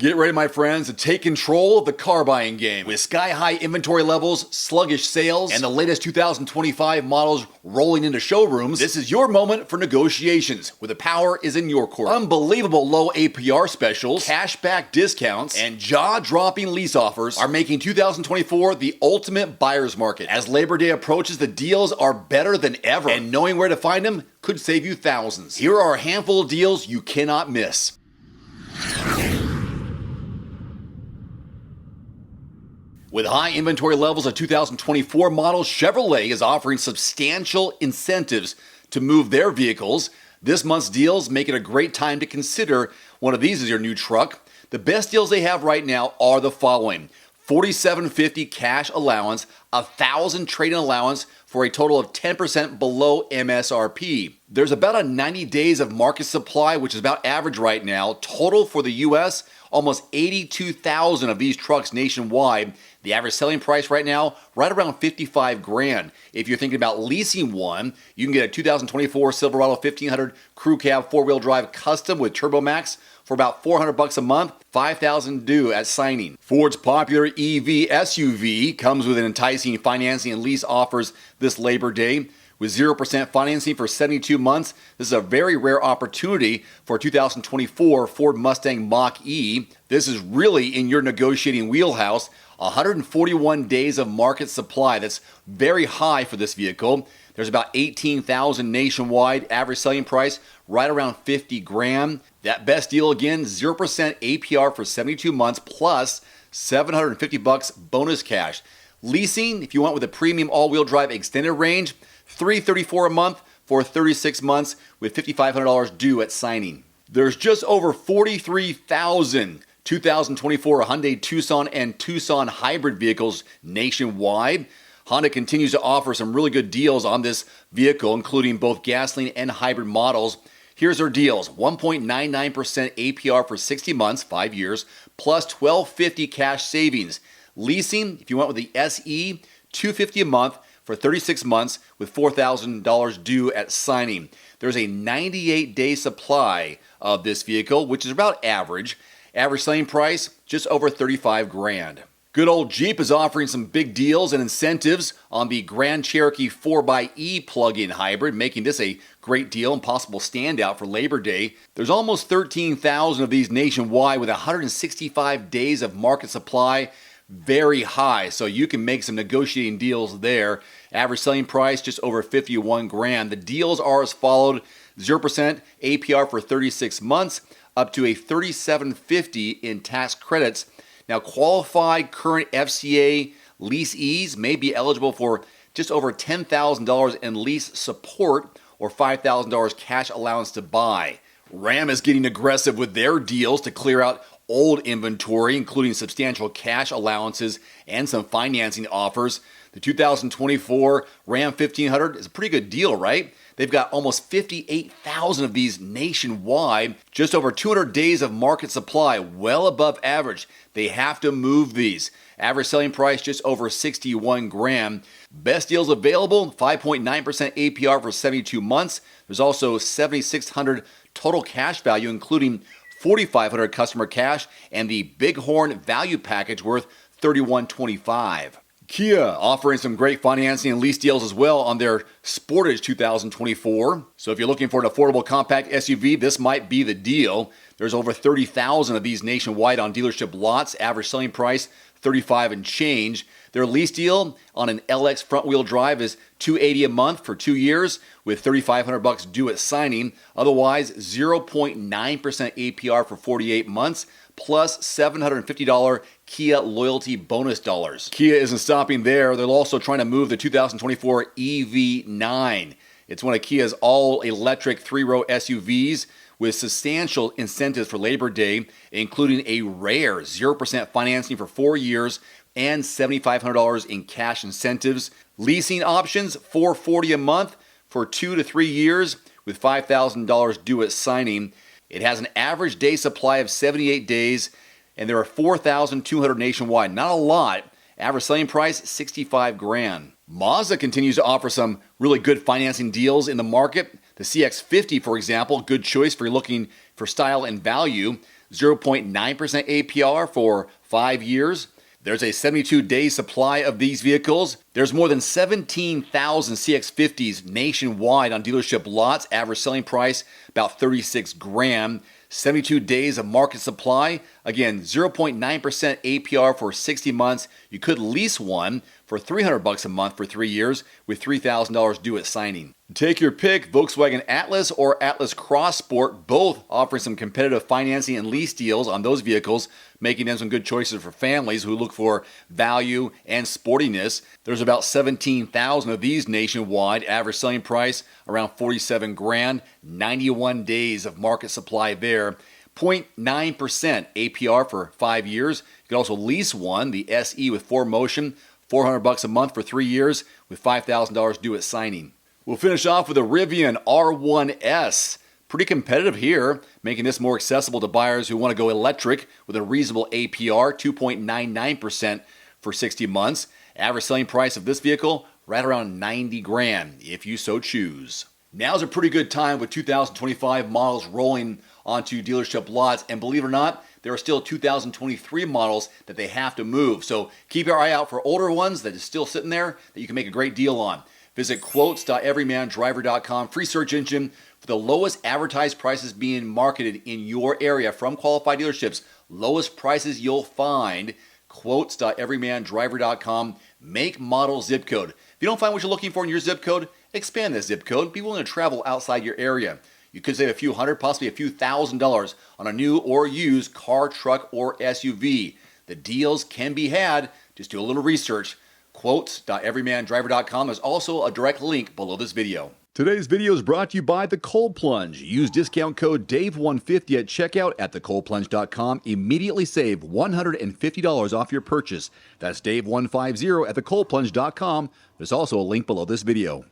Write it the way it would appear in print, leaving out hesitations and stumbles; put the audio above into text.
Get ready, my friends, to take control of the car buying game. With sky-high inventory levels, sluggish sales, and the latest 2025 models rolling into showrooms, this is your moment for negotiations, where the power is in your court. Unbelievable low APR specials, cashback discounts, and jaw-dropping lease offers are making 2024 the ultimate buyer's market. As Labor Day approaches, the deals are better than ever, and knowing where to find them could save you thousands. Here are a handful of deals you cannot miss. With high inventory levels of 2024 models, Chevrolet is offering substantial incentives to move their vehicles. This month's deals make it a great time to consider one of these as your new truck. The best deals they have right now are the following: $4,750 cash allowance, $1,000 trade-in allowance for a total of 10% below MSRP. There's about a 90 days of market supply, which is about average right now. Total for the U.S., almost 82,000 of these trucks nationwide. The average selling price right now, right around $55,000. If you're thinking about leasing one, you can get a 2024 Silverado 1500 Crew Cab 4-wheel drive custom with Turbo Max for about $400 a month, $5,000 due at signing. Ford's popular EV SUV comes with an enticing financing and lease offers this Labor Day. With 0% financing for 72 months, this is a very rare opportunity for 2024 Ford Mustang Mach-E. This is really in your negotiating wheelhouse. 141 days of market supply. That's very high for this vehicle. There's about 18,000 nationwide. Average selling price right around $50,000. That best deal again, 0% APR for 72 months plus $750 bonus cash. Leasing, if you want with a premium all-wheel drive extended range, $334 a month for 36 months with $5,500 due at signing. There's just over 43,000 2024 Hyundai Tucson and Tucson hybrid vehicles nationwide. Honda continues to offer some really good deals on this vehicle, including both gasoline and hybrid models. Here's their deals: 1.99% APR for 60 months, 5 years, plus $1,250 cash savings. Leasing, if you went with the SE, $250 a month for 36 months with $4,000 due at signing. There's a 98-day supply of this vehicle, which is about average. Average selling price, just over $35,000. Good old Jeep is offering some big deals and incentives on the Grand Cherokee 4xE plug-in hybrid, making this a great deal and possible standout for Labor Day. There's almost 13,000 of these nationwide with 165 days of market supply. Very high, so you can make some negotiating deals there. Average selling price just over $51,000. The deals are as followed: 0% APR for 36 months, up to a $3,750 in tax credits. Now, qualified current FCA leasees may be eligible for just over $10,000 in lease support or $5,000 cash allowance to buy. Ram is getting aggressive with their deals to clear out old inventory, including substantial cash allowances and some financing offers. The 2024 Ram 1500 is a pretty good deal, right? They've got almost 58,000 of these nationwide, just over 200 days of market supply, well above average. They have to move these. Average selling price just over $61,000. Best deals available: 5.9% APR for 72 months. There's also $7,600 total cash value, including $4,500 customer cash and the Bighorn value package worth $3,125. Kia offering some great financing and lease deals as well on their Sportage 2024. So if you're looking for an affordable compact SUV, this might be the deal. There's over 30,000 of these nationwide on dealership lots. Average selling price $35,000 and change. Their lease deal on an LX front-wheel drive is $280 a month for 2 years with $3,500 due at signing. Otherwise, 0.9% APR for 48 months plus $750 Kia loyalty bonus dollars. Kia isn't stopping there. They're also trying to move the 2024 EV9. It's one of Kia's all-electric 3-row SUVs with substantial incentives for Labor Day, including a rare 0% financing for 4 years and $7,500 in cash incentives. Leasing options, $440 a month for 2 to 3 years with $5,000 due at signing. It has an average day supply of 78 days, and there are 4,200 nationwide. Not a lot. Average selling price, $65,000. Mazda continues to offer some really good financing deals in the market. The CX-50, for example, good choice if you're looking for style and value. 0.9% APR for 5 years. There's a 72-day supply of these vehicles. There's more than 17,000 CX-50s nationwide on dealership lots. Average selling price about $36,000. 72 days of market supply. Again, 0.9% APR for 60 months. You could lease one for $300 a month for 3 years with $3,000 due at signing. Take your pick, Volkswagen Atlas or Atlas Cross Sport, both offering some competitive financing and lease deals on those vehicles, making them some good choices for families who look for value and sportiness. There's about 17,000 of these nationwide. Average selling price around $47,000. 91 days of market supply there. 0.9% APR for 5 years. You can also lease one, the SE with 4Motion, $400 a month for 3 years with $5,000 due at signing. We'll finish off with a Rivian R1S. Pretty competitive here, making this more accessible to buyers who want to go electric with a reasonable APR, 2.99% for 60 months. Average selling price of this vehicle, right around $90,000 if you so choose. Now's a pretty good time with 2025 models rolling onto dealership lots, and believe it or not, there are still 2023 models that they have to move. So keep your eye out for older ones that is still sitting there that you can make a great deal on. Visit quotes.everymandriver.com, free search engine for the lowest advertised prices being marketed in your area from qualified dealerships. Lowest prices you'll find, quotes.everymandriver.com, make, model, zip code. If you don't find what you're looking for in your zip code, expand that zip code. Be willing to travel outside your area. You could save a few hundred, possibly a few $1,000s on a new or used car, truck, or SUV. The deals can be had. Just do a little research. Quotes.everymandriver.com is also a direct link below this video. Today's video is brought to you by The Cold Plunge. Use discount code DAVE150 at checkout at thecoldplunge.com. Immediately save $150 off your purchase. That's DAVE150 at thecoldplunge.com. There's also a link below this video.